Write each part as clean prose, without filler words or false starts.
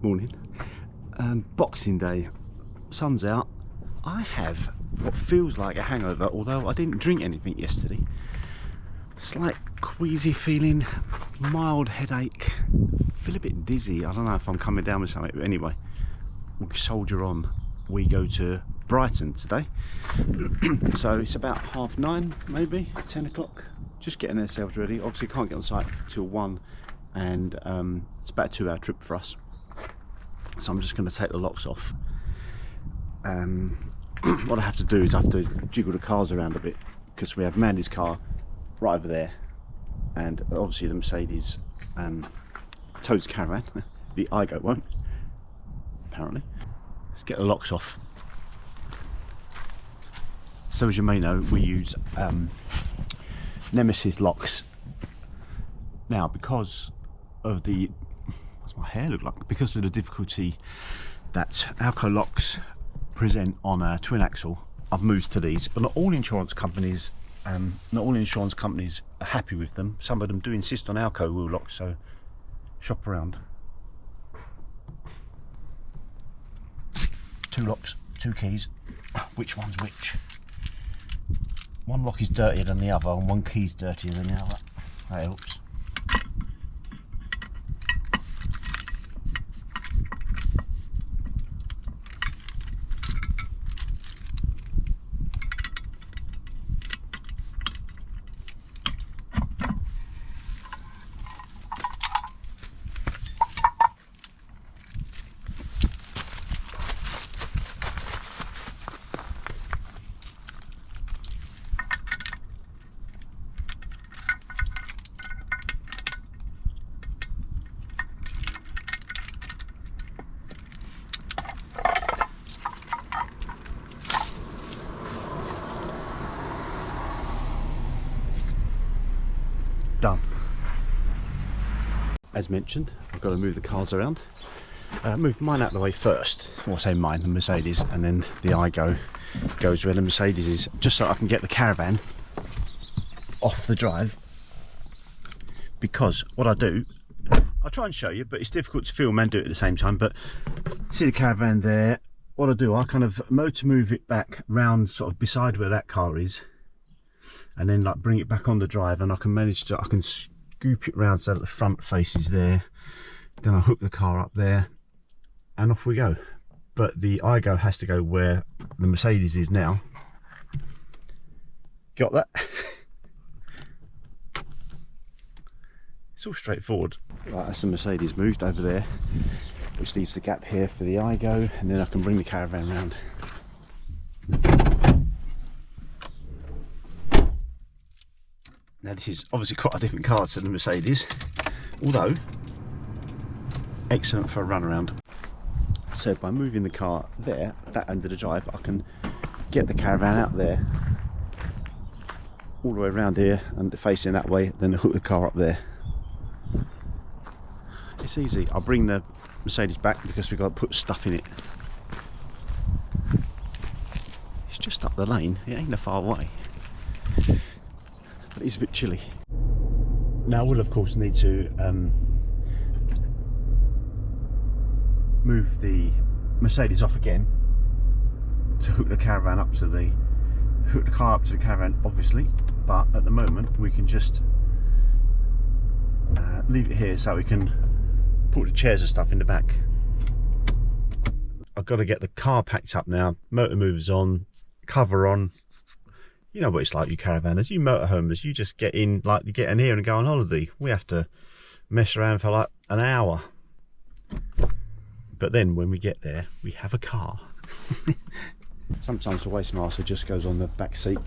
Morning. Boxing Day. Sun's out. I have what feels like a hangover, although I didn't drink anything yesterday. Slight queasy feeling, mild headache, feel a bit dizzy. I don't know if I'm coming down with something, but anyway, we'll soldier on. We go to Brighton today. So it's about 9:30, maybe 10 o'clock. Just getting ourselves ready. Obviously can't get on site till 1, and it's about a 2-hour trip for us. So I'm just going to take the locks off. What I have to do is I have to jiggle the cars around a bit, because we have Mandy's car right over there, and obviously the Mercedes tows Caravan. The Igo won't, apparently. Let's get the locks off. So as you may know, we use Nemesis locks. Now, because of the, what's my hair look like? Because of the difficulty that Alco locks present on a twin axle, I've moved to these. But not all insurance companies are happy with them. Some of them do insist on Alco wheel locks, so shop around. 2 locks, 2 keys. Which one's which? One lock is dirtier than the other, and one key's dirtier than the other. That helps. Done. As mentioned, I've got to move the cars around. Move mine out of the way first. Well, I say mine, the Mercedes, and then the Igo goes where the Mercedes is, just so I can get the Caravan off the drive. Because what I do, I'll try and show you, but it's difficult to film and do it at the same time. But see the Caravan there. What I do, I kind of motor move it back round, sort of beside where that car is, and then like bring it back on the drive, and I can scoop it round so that the front faces there. Then I hook the car up there, and off we go. But the Igo has to go where the Mercedes is now. Got that? It's all straightforward. Right, that's the Mercedes moved over there, which leaves the gap here for the Igo, and then I can bring the Caravan round. Now this is obviously quite a different car to the Mercedes, although excellent for a run around. So by moving the car there, that end of the drive, I can get the Caravan out there, all the way around here and facing that way, then hook the car up there. It's easy. I'll bring the Mercedes back because we've got to put stuff in it. It's just up the lane, it ain't a far way. But it's a bit chilly. Now we'll of course need to move the Mercedes off again to hook the Caravan up to the car up to the Caravan, obviously. But at the moment we can just leave it here so we can put the chairs and stuff in the back. I've got to get the car packed up now. Motor movers on, cover on. You know what it's like, you caravanners, you motorhomers, you just get in, like you get in here and go on holiday. We have to mess around for like an hour. But then when we get there, we have a car. Sometimes the waste master just goes on the back seat.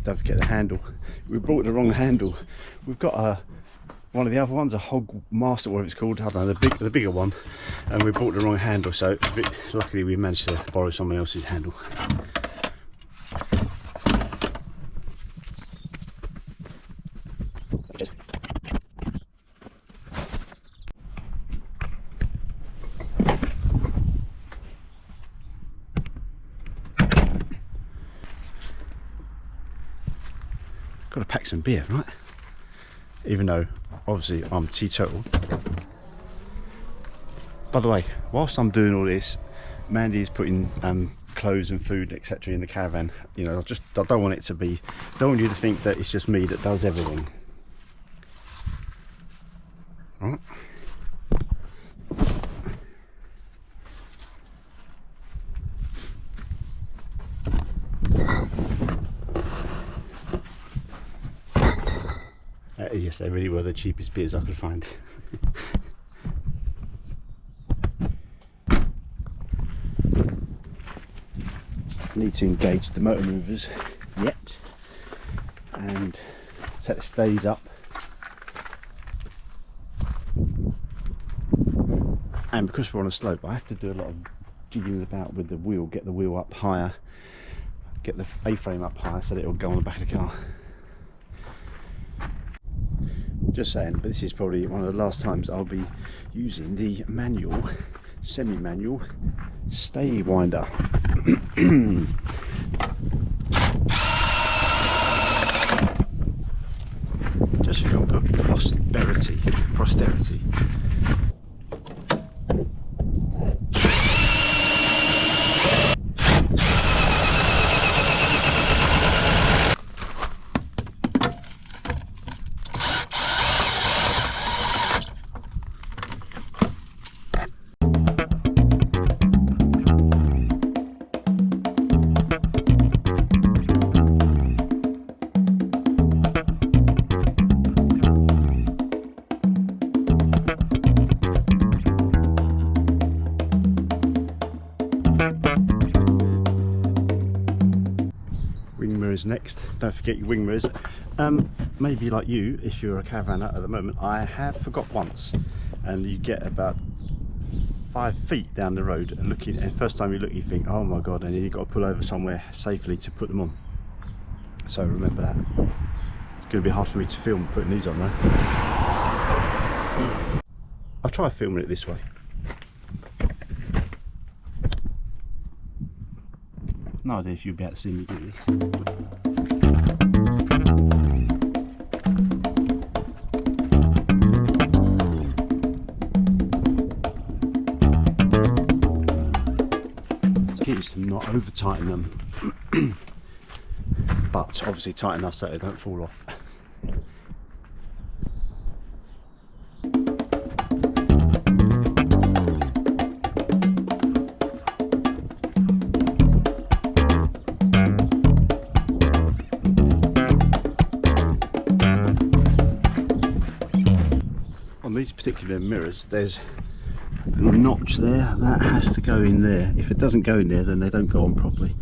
don't forget the handle. We brought the wrong handle. We've got one of the other ones, a Hog Master, whatever it's called, I don't know, the bigger one, and we brought the wrong handle, so luckily we managed to borrow someone else's handle. Got to pack some beer, right? Even though obviously I'm teetotal. By the way, whilst I'm doing all this, Mandy is putting clothes and food, etc. in the caravan. You know, I don't want it to be, don't want you to think that it's just me that does everything. Right? Yes, they really were the cheapest beers I could find. Need to engage the motor movers yet and set the stays up, and because we're on a slope I have to do a lot of jiggling about with the wheel, get the wheel up higher, get the A-frame up higher so that it will go on the back of the car. Just saying, but this is probably one of the last times I'll be using the manual, semi-manual stay winder. Just feel posterity. Wing mirrors next. Don't forget your wing mirrors. Maybe like you, if you're a caravaner at the moment, I have forgot once, and you get about 5 feet down the road and looking, and first time you look you think, oh my god, and then you've got to pull over somewhere safely to put them on. So remember that. It's going to be hard for me to film putting these on though. I'll try filming it this way. No idea if you'll be able to see me do this. The key is to not over tighten them, but obviously tight enough so they don't fall off. These particular mirrors, there's a notch there that has to go in there. If it doesn't go in there, then they don't go on properly,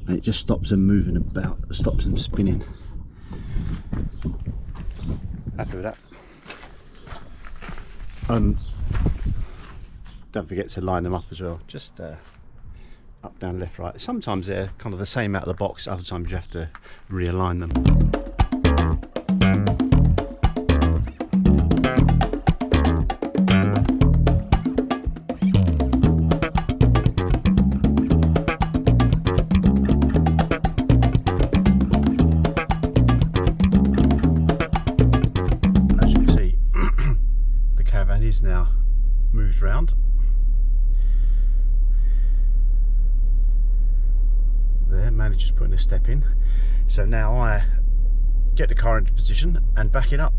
and it just stops them moving about, stops them spinning. Happy with that. Don't forget to line them up as well, just up, down, left, right. Sometimes they're kind of the same out of the box, other times you have to realign them. Is now moved round. There, manager's putting a step in. So now I get the car into position and back it up.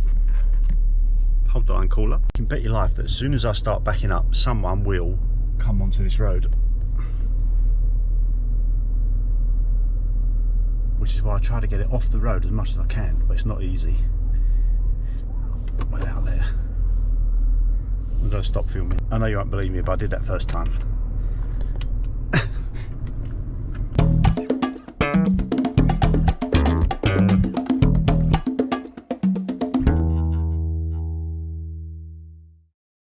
Hold the line cooler. You can bet your life that as soon as I start backing up, someone will come onto this road. Which is why I try to get it off the road as much as I can, but it's not easy. Put my out there. I'm going to stop filming. I know you won't believe me, but I did that first time.